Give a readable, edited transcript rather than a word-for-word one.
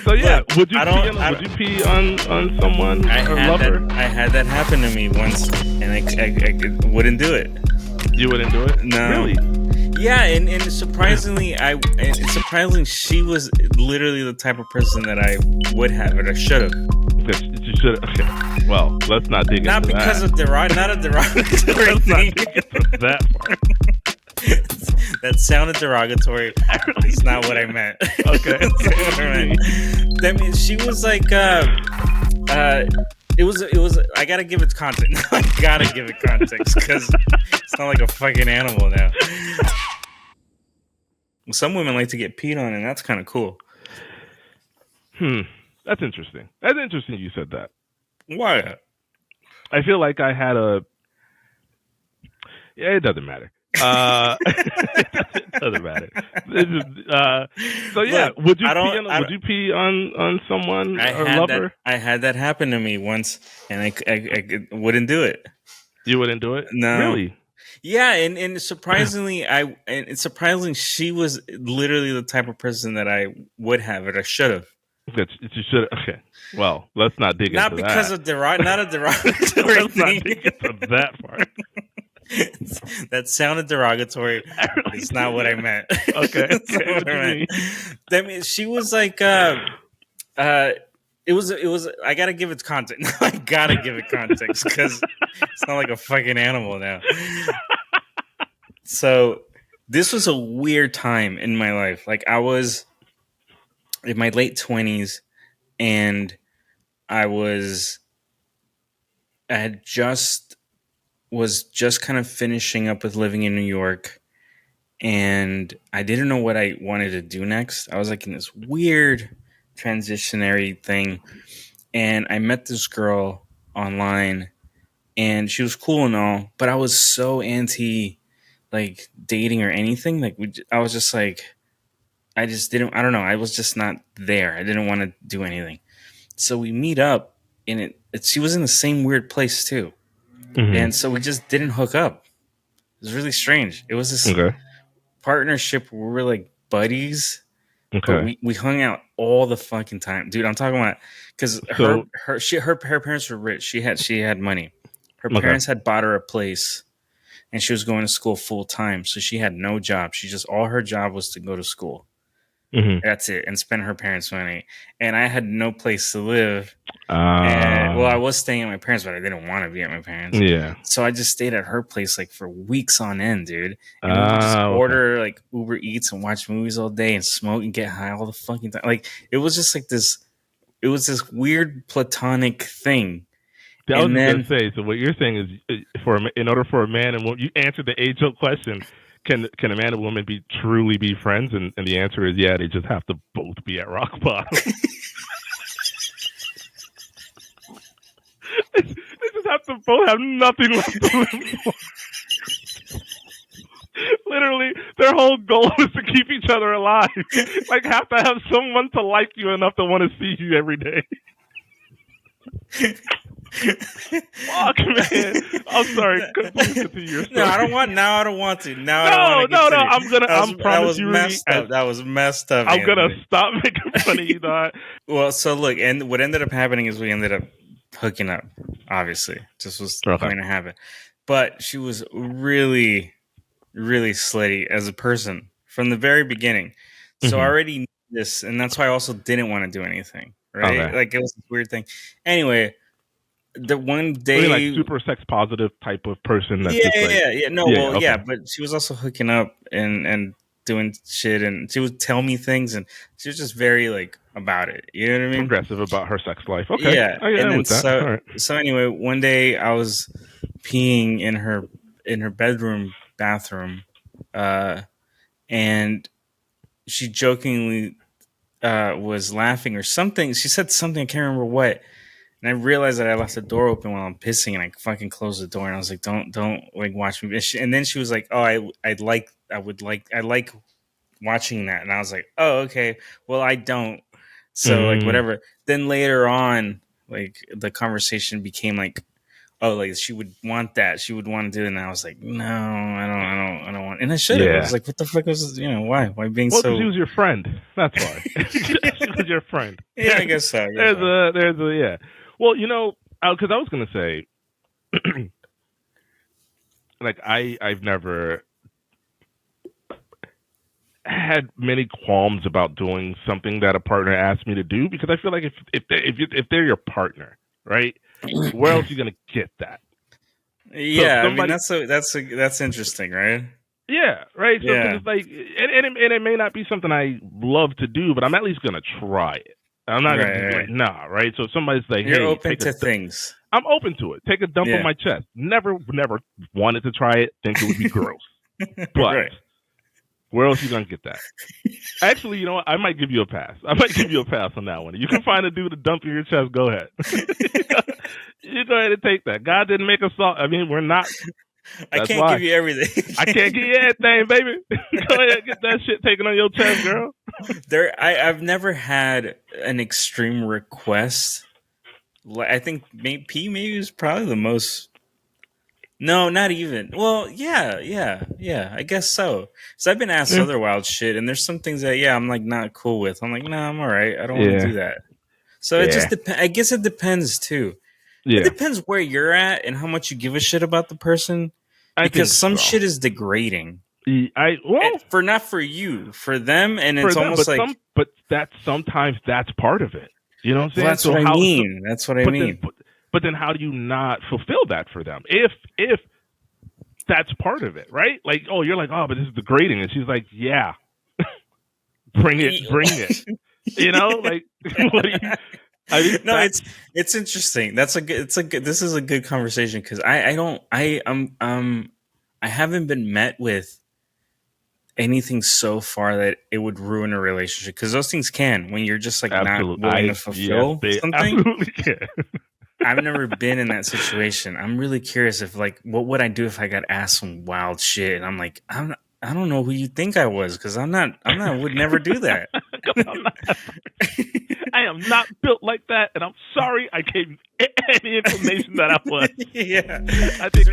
So yeah, Look, would you I pee don't. on I, would you pee on someone I or had lover? that. I had that happen to me once, and I wouldn't do it. You wouldn't do it? No. Really? Yeah, and surprisingly, she was literally the type of person that I would have or I should have. Because you should. Okay. Well, let's not dig Not into because that. of not a derogatory Let's not thing. dig into that part. That sounded derogatory. It's not what I meant. Okay. That's not what I meant. That means she was like, it was. I gotta give it context. I gotta give it context because it's not like a fucking animal now. Some women like to get peed on, and that's kind of cool. That's interesting. That's interesting you said that. Why? I feel like I had a. Yeah, it doesn't matter. It doesn't matter. So yeah, Look, would you pee on someone or lover? I had that happen to me once, and I wouldn't do it. You wouldn't do it? No. Really? Yeah, and surprisingly, she was literally the type of person that I would have or I should have. You should. Okay. Well, let's not dig not into because that. not a derogatory let's thing. not dig into that part. That sounded derogatory. It's not what I meant. Okay. That's not what I meant. That means she was like, it was. I gotta give it context. I gotta give it context because it's not like a fucking animal now. So this was a weird time in my life. Like I was in my late 20s, and I had was just kind of finishing up with living in New York, and I didn't know what I wanted to do next. I was like in this weird transitionary thing, and I met this girl online, and she was cool and all, but I was so anti like dating or anything. Like I was just like, I don't know. I was just not there. I didn't want to do anything. So we meet up, and she was in the same weird place too. Mm-hmm. And so we just didn't hook up. It was really strange. It was this partnership where we were like buddies. Okay. But we hung out all the fucking time. Dude, I'm talking about because her parents were rich. She had money. Her parents had bought her a place, and she was going to school full time. So she had no job. All her job was to go to school. Mm-hmm. That's it, and spend her parents' money. And I had no place to live. I was staying at my parents', but I didn't want to be at my parents'. Yeah. So I just stayed at her place like for weeks on end, dude. And we would just order like Uber Eats and watch movies all day and smoke and get high all the fucking time. Like it was just like this. It was this weird platonic thing. I was going to say. So what you're saying is, in order for a man, and you answered the age-old question. Can a man and woman truly be friends? And the answer is yeah. They just have to both be at rock bottom. They just have to both have nothing left to live for. Literally, their whole goal is to keep each other alive. Like have to have someone to like you enough to want to see you every day. Fuck, man. I'm sorry. No, I don't want. Now I don't want to. Now I don't want to. No. That was messed up. I'm gonna stop making fun of you, dog. Well, so look, and what ended up happening is we ended up hooking up. Obviously, just was going to happen. But she was really, really slutty as a person from the very beginning. So I already knew this, and that's why I also didn't want to do anything. Right? Okay. Like it was this weird thing. Anyway. The one day, like super sex positive type of person. That's but she was also hooking up and doing shit, and she would tell me things, and she was just very like about it. You know what I mean? Progressive about her sex life. Okay, yeah. And then so anyway, one day I was peeing in her bathroom, and she jokingly was laughing or something. She said something, I can't remember what. And I realized that I left the door open while I'm pissing, and I fucking closed the door. And I was like, "Don't like watch me." And then she was like, "Oh, I like watching that." And I was like, "Oh, okay. Well, I don't." So like whatever. Then later on, like the conversation became like, oh, like she would want that. She would want to do it. And I was like, no, I don't want. And I should have. I was like, what the fuck was, why? Why being well, so? Well, she was your friend. That's why. She was your friend. Yeah, I guess so. There's a, yeah. Well, because I was going to say, like, I've never had many qualms about doing something that a partner asked me to do, because I feel like if they're your partner, right, where else are you gonna get that? Yeah, so somebody, I mean that's interesting, right? Yeah, right. So it's like, and it may not be something I love to do, but I'm at least gonna try it. I'm not gonna be like, nah, right? So if somebody's like, you're hey, open to things. I'm open to it. Take a dump on my chest. Never wanted to try it. Think it would be gross, but. Where else are you going to get that? Actually, you know what? I might give you a pass. on that one. You can find a dude to dump in your chest. Go ahead. You go ahead and take that. God didn't make us all. I mean, we're not. I can't give you everything. I can't give you everything, baby. Go ahead and get that shit taken on your chest, girl. I've never had an extreme request. I think maybe is probably the most. No, not even. Well, yeah. I guess so. So I've been asked other wild shit, and there's some things that I'm like not cool with. I'm like, nah, I'm all right. I don't want to do that. So it just depends. I guess it depends too. Yeah. It depends where you're at and how much you give a shit about the person. Because some shit is degrading. Not for you, for them, and it's almost like. But sometimes that's part of it. You know what I'm saying? That's what I mean. That's what I mean. But then how do you not fulfill that for them? If that's part of it, right? Like, oh, you're like, oh, but this is degrading. And she's like, yeah, bring it. Like, what do you... it's interesting. This is a good conversation, because I haven't been met with anything so far that it would ruin a relationship, because those things can, when you're just like not willing to fulfill something. Absolutely can. I've never been in that situation. I'm really curious if, like, what would I do if I got asked some wild shit? And I'm like, I don't know who you think I was, because I would never do that. I am not built like that, and I'm sorry I gave you any information that I was. Yeah. I think